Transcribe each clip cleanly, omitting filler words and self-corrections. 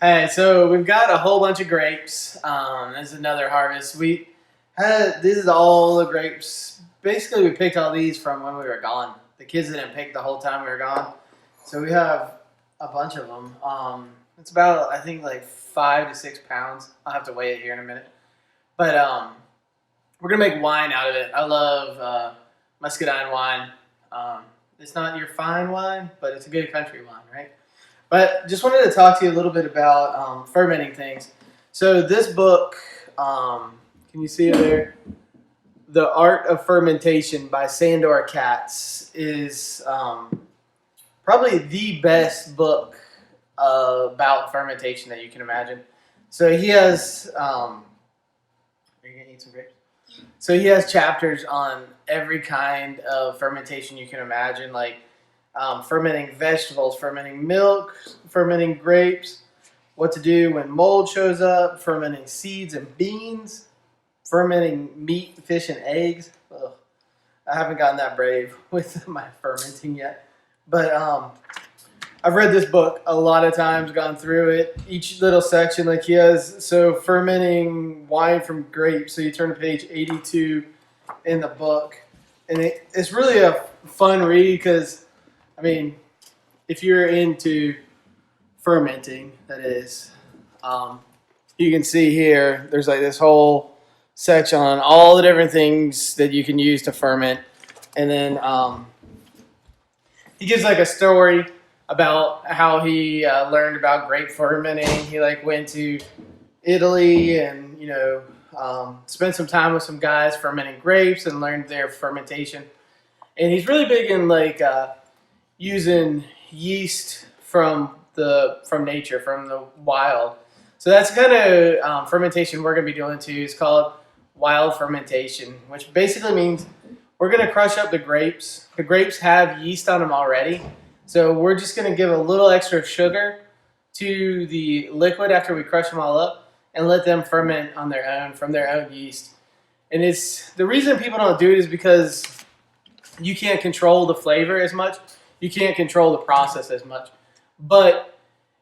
Hey, so we've got a whole bunch of grapes. This is another harvest. This is all the grapes. Basically, we picked all these from when we were gone. The kids didn't pick the whole time we were gone. So we have a bunch of them. It's about, I think, like 5 to 6 pounds. I'll have to weigh it here in a minute. But we're going to make wine out of it. I love muscadine wine. It's not your fine wine, but it's a good country wine, right? But just wanted to talk to you a little bit about fermenting things. So this book, can you see it there? The Art of Fermentation by Sandor Katz is probably the best book about fermentation that you can imagine. So he has, are you going to eat some grapes? So he has chapters on every kind of fermentation you can imagine, like fermenting vegetables, fermenting milk, fermenting grapes, what to do when mold shows up, fermenting seeds and beans, fermenting meat, fish, and eggs. Ugh, I haven't gotten that brave with my fermenting yet. But I've read this book a lot of times, gone through it, each little section like he has. So fermenting wine from grapes. So you turn to page 82 in the book. And it's really a fun read because, I mean, if you're into fermenting, that is, you can see here, there's like this whole section on all the different things that you can use to ferment. And then he gives like a story about how he learned about grape fermenting. He like went to Italy and, spent some time with some guys fermenting grapes and learned their fermentation. And he's really big in like using yeast from nature, from the wild. So that's kind of fermentation we're going to be doing too. It's called wild fermentation, which basically means we're going to crush up the grapes. The grapes have yeast on them already. So we're just going to give a little extra sugar to the liquid after we crush them all up and let them ferment on their own from their own yeast. And it's the reason people don't do it is because you can't control the flavor as much. You can't control the process as much. But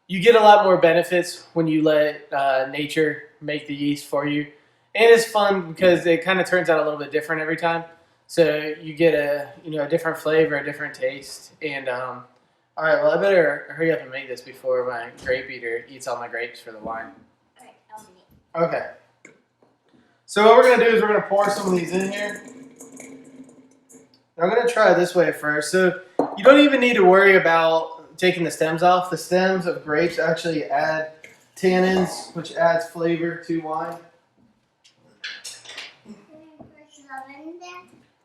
you get a lot more benefits when you let nature make the yeast for you. And it's fun because it kind of turns out a little bit different every time. So you get a different flavor, a different taste. And all right, well, I better hurry up and make this before my grape eater eats all my grapes for the wine. All right, I'll make it. Okay. So what we're going to do is we're going to pour some of these in here. I'm going to try it this way first. So you don't even need to worry about taking the stems off. The stems of grapes actually add tannins, which adds flavor to wine. And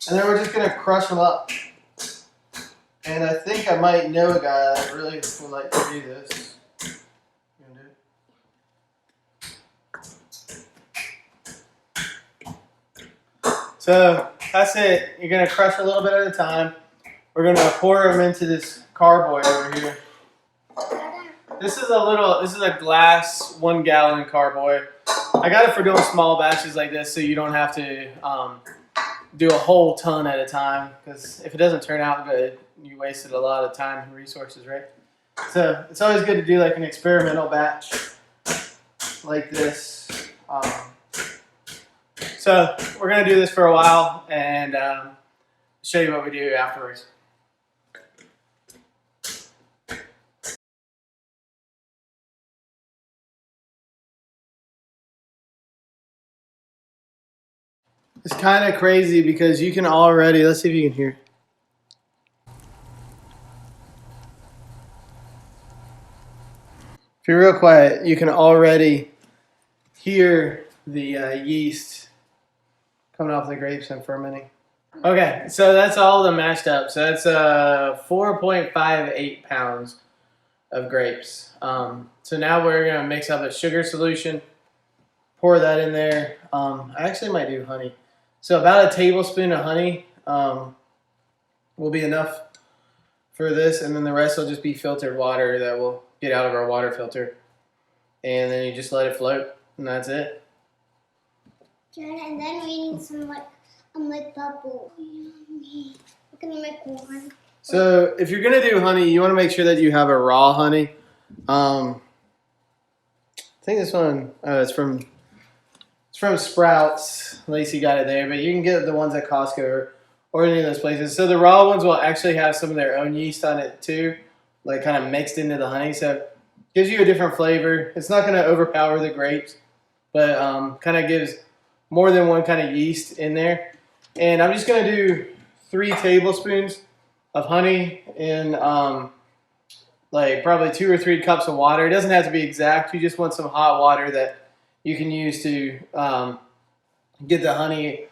then we're just going to crush them up. And I think I might know a guy that really would like to do this. You want to do it? So that's it. You're going to crush a little bit at a time. We're going to pour them into this carboy over here. This is a glass 1 gallon carboy. I got it for doing small batches like this so you don't have to do a whole ton at a time, because if it doesn't turn out good, you wasted a lot of time and resources, right? So it's always good to do like an experimental batch like this. So we're going to do this for a while and show you what we do afterwards. It's kind of crazy because you can already, let's see if you can hear. If you're real quiet, you can already hear the yeast coming off the grapes and fermenting. Okay, so that's all the mashed up. So that's 4.58 pounds of grapes. So now we're going to mix up a sugar solution, pour that in there. I actually might do honey. So about a tablespoon of honey will be enough for this, and then the rest will just be filtered water that will get out of our water filter. And then you just let it float, and that's it. And then we need some like bubble. We're gonna make one. So if you're gonna do honey, you want to make sure that you have a raw honey. think this one, it's from Sprouts. Lacey got it there, but you can get the ones at Costco or any of those places. So the raw ones will actually have some of their own yeast on it too, like kind of mixed into the honey. So it gives you a different flavor. It's not going to overpower the grapes, but kind of gives more than one kind of yeast in there. And I'm just going to do 3 tablespoons of honey in like probably 2 or 3 cups of water. It doesn't have to be exact. You just want some hot water that you can use to get the honey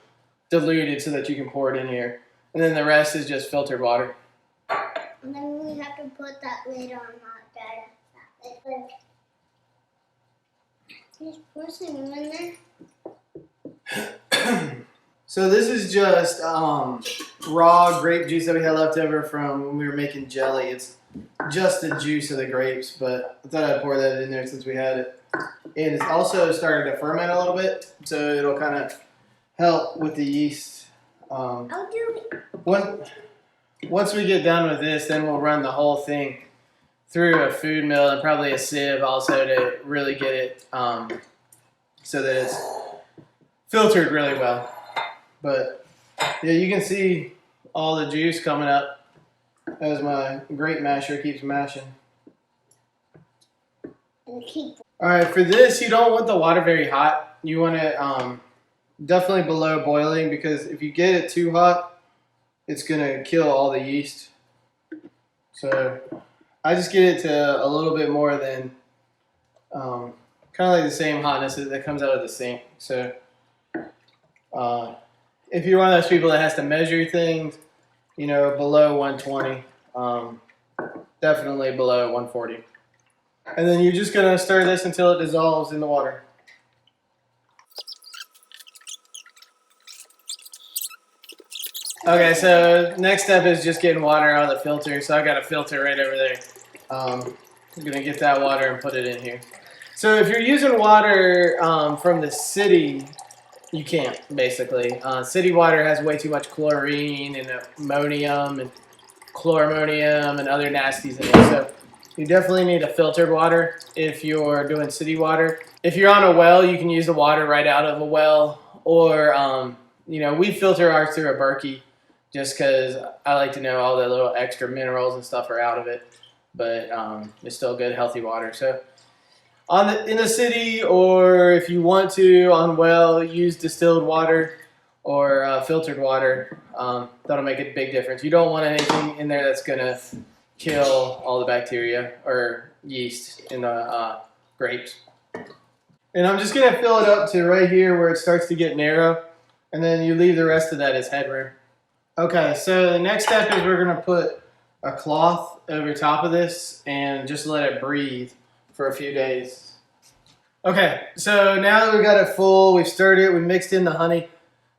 diluted so that you can pour it in here. And then the rest is just filtered water. And then we have to put that lid on that lid. Just pour some in there. So this is just raw grape juice that we had left over from when we were making jelly. It's just the juice of the grapes, but I thought I'd pour that in there since we had it. And it's also started to ferment a little bit, so it'll kind of help with the yeast. I'll do it. Once we get done with this, then we'll run the whole thing through a food mill and probably a sieve also to really get it so that it's filtered really well. But yeah, you can see all the juice coming up as my grape masher keeps mashing. All right, for this, you don't want the water very hot. You want it definitely below boiling, because if you get it too hot, it's gonna kill all the yeast. So I just get it to a little bit more than kind of like the same hotness that comes out of the sink. So if you're one of those people that has to measure things, you know, below 120, definitely below 140. And then you're just going to stir this until it dissolves in the water. Okay, so next step is just getting water out of the filter. So I got a filter right over there. I'm going to get that water and put it in here. So if you're using water from the city, you can't, basically. City water has way too much chlorine and ammonium and chloroammonium and other nasties in it. So you definitely need a filtered water if you're doing city water. If you're on a well, you can use the water right out of a well. Or, you know, we filter ours through a Berkey just because I like to know all the little extra minerals and stuff are out of it. But it's still good, healthy water. So in the city, or if you want to on well, use distilled water or filtered water. That'll make a big difference. You don't want anything in there that's going to kill all the bacteria or yeast in the grapes. And I'm just going to fill it up to right here where it starts to get narrow, and then you leave the rest of that as headroom. Okay, so the next step is we're going to put a cloth over top of this and just let it breathe for a few days. Okay, so now that we've got it full, we've stirred it, we mixed in the honey.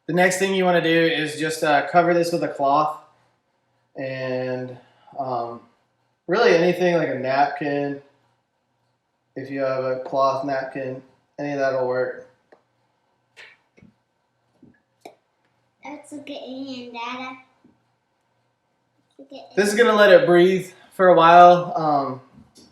The next thing you want to do is just cover this with a cloth, and really anything like a napkin, if you have a cloth napkin, any of that will work. Let's look at hand, Dada. This is going to let it breathe for a while,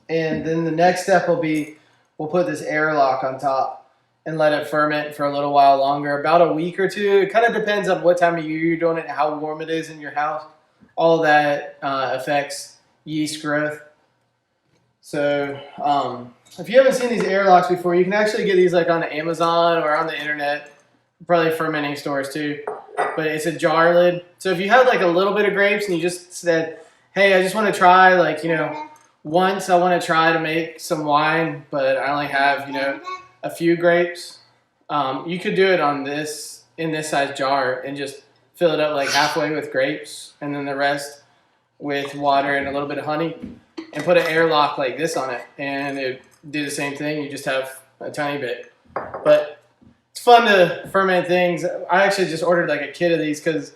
and then the next step will be we'll put this airlock on top and let it ferment for a little while longer, about a week or two. It kind of depends on what time of year you're doing it, how warm it is in your house. All that affects yeast growth. So if you haven't seen these airlocks before, you can actually get these like on Amazon or on the internet, probably fermenting stores too. But it's a jar lid. So if you had like a little bit of grapes and you just said, hey, I just want to try, like, you know, once I want to try to make some wine, but I only have, you know, a few grapes, you could do it on this, in this size jar, and just fill it up like halfway with grapes, and then the rest with water and a little bit of honey, and put an airlock like this on it, and it do the same thing. You just have a tiny bit. But it's fun to ferment things. I actually just ordered like a kit of these because, I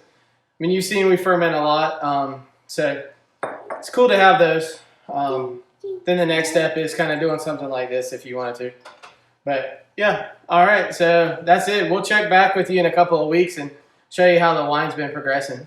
mean, you've seen we ferment a lot, so it's cool to have those. Then the next step is kind of doing something like this if you wanted to. But yeah, all right, so that's it. We'll check back with you in a couple of weeks and show you how the wine's been progressing.